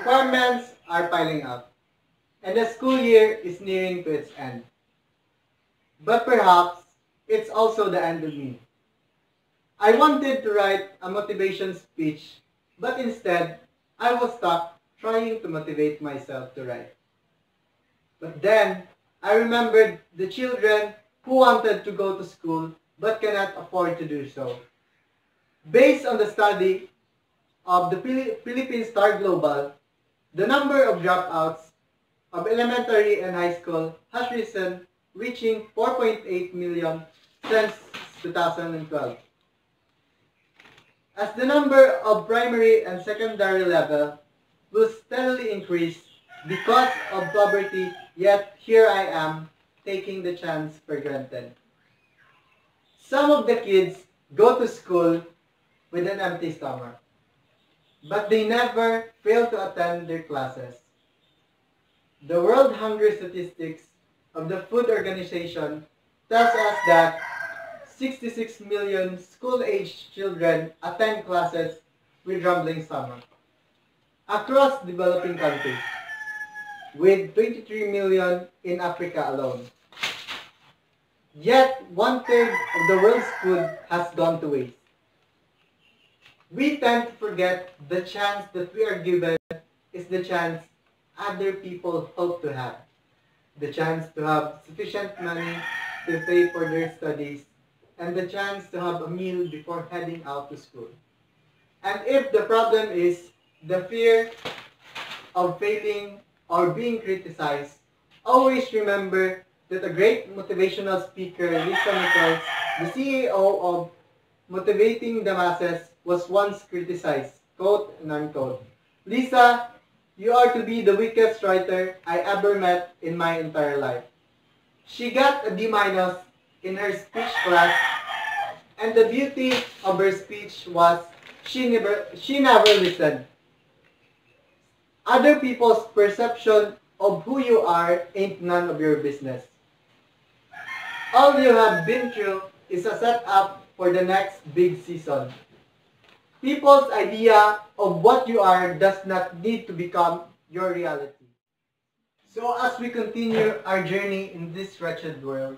requirements are piling up, and the school year is nearing to its end. But perhaps it's also the end of me. I wanted to write a motivation speech, but instead, I was stuck trying to motivate myself to write. But then, I remembered the children who wanted to go to school but cannot afford to do so. Based on the study of the Philippine Star Global, the number of dropouts of elementary and high school has risen, reaching 4.8 million since 2012. As the number of primary and secondary level will steadily increase because of poverty, yet here I am taking the chance for granted. Some of the kids go to school with an empty stomach, but they never fail to attend their classes. The World Hunger Statistics of the Food Organization tells us that 66 million school-aged children attend classes with rumbling stomach across developing countries, with 23 million in Africa alone. Yet, one-third of the world's food has gone to waste. We tend to forget the chance that we are given is the chance other people hope to have. The chance to have sufficient money to pay for their studies, and the chance to have a meal before heading out to school. And if the problem is the fear of failing or being criticized, always remember that a great motivational speaker, Lisa Nichols, the CEO of Motivating the Masses, was once criticized, quote and unquote. Lisa, you are to be the weakest writer I ever met in my entire life. She got a D- in her speech class, and the beauty of her speech was she never listened. Other people's perception of who you are ain't none of your business. All you have been through is a setup for the next big season. People's idea of what you are does not need to become your reality. So as we continue our journey in this wretched world,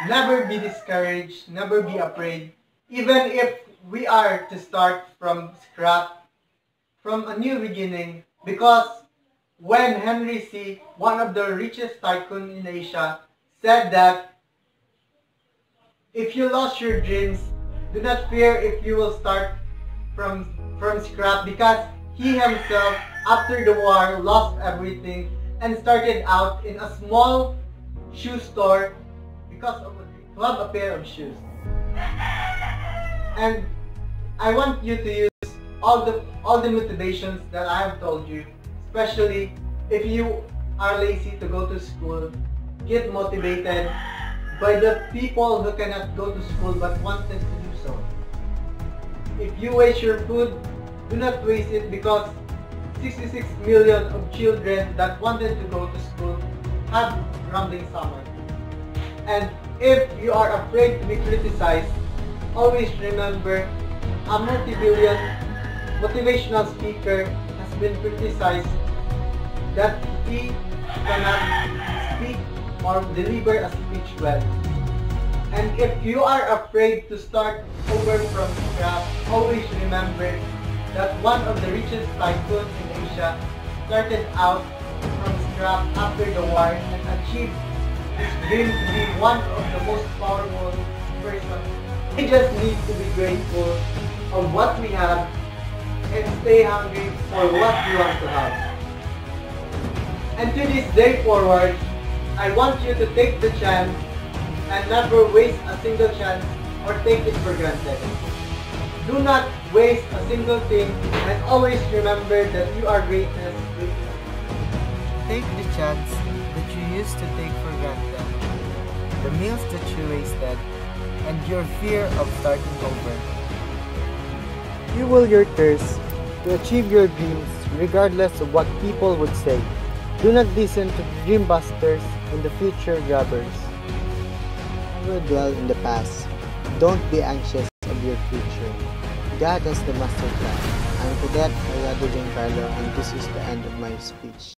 never be discouraged, never be afraid, even if we are to start from scratch, from a new beginning, because when Henry C., one of the richest tycoon in Asia, said that if you lost your dreams, do not fear if you will start from scratch, because he himself, after the war, lost everything and started out in a small shoe store because of to have a pair of shoes. And I want you to use all the motivations that I have told you, especially if you are lazy to go to school. Get motivated by the people who cannot go to school but wanted to do so. If you waste your food, do not waste it, because 66 million of children that wanted to go to school have grumbling stomach. And if you are afraid to be criticized, always remember a multi-billion motivational speaker has been criticized that he cannot speak or deliver a speech well. And if you are afraid to start over from scratch, always remember that one of the richest tycoons in Asia started out from scratch after the war and achieved his dream to be one of the most powerful persons. We just need to be grateful of what we have and stay hungry for what we want to have. And to this day forward, I want you to take the chance and never waste a single chance or take it for granted. Do not waste a single thing, and always remember that you are greatness. Take the chance that you used to take for granted, the meals that you wasted, and your fear of starting over. Fuel your thirst to achieve your dreams regardless of what people would say. Do not listen to dream busters and the future grabbers. Never dwell in the past. Don't be anxious of your future. God has the master plan. I'm Cadet Hallado Carlo, and this is the end of my speech.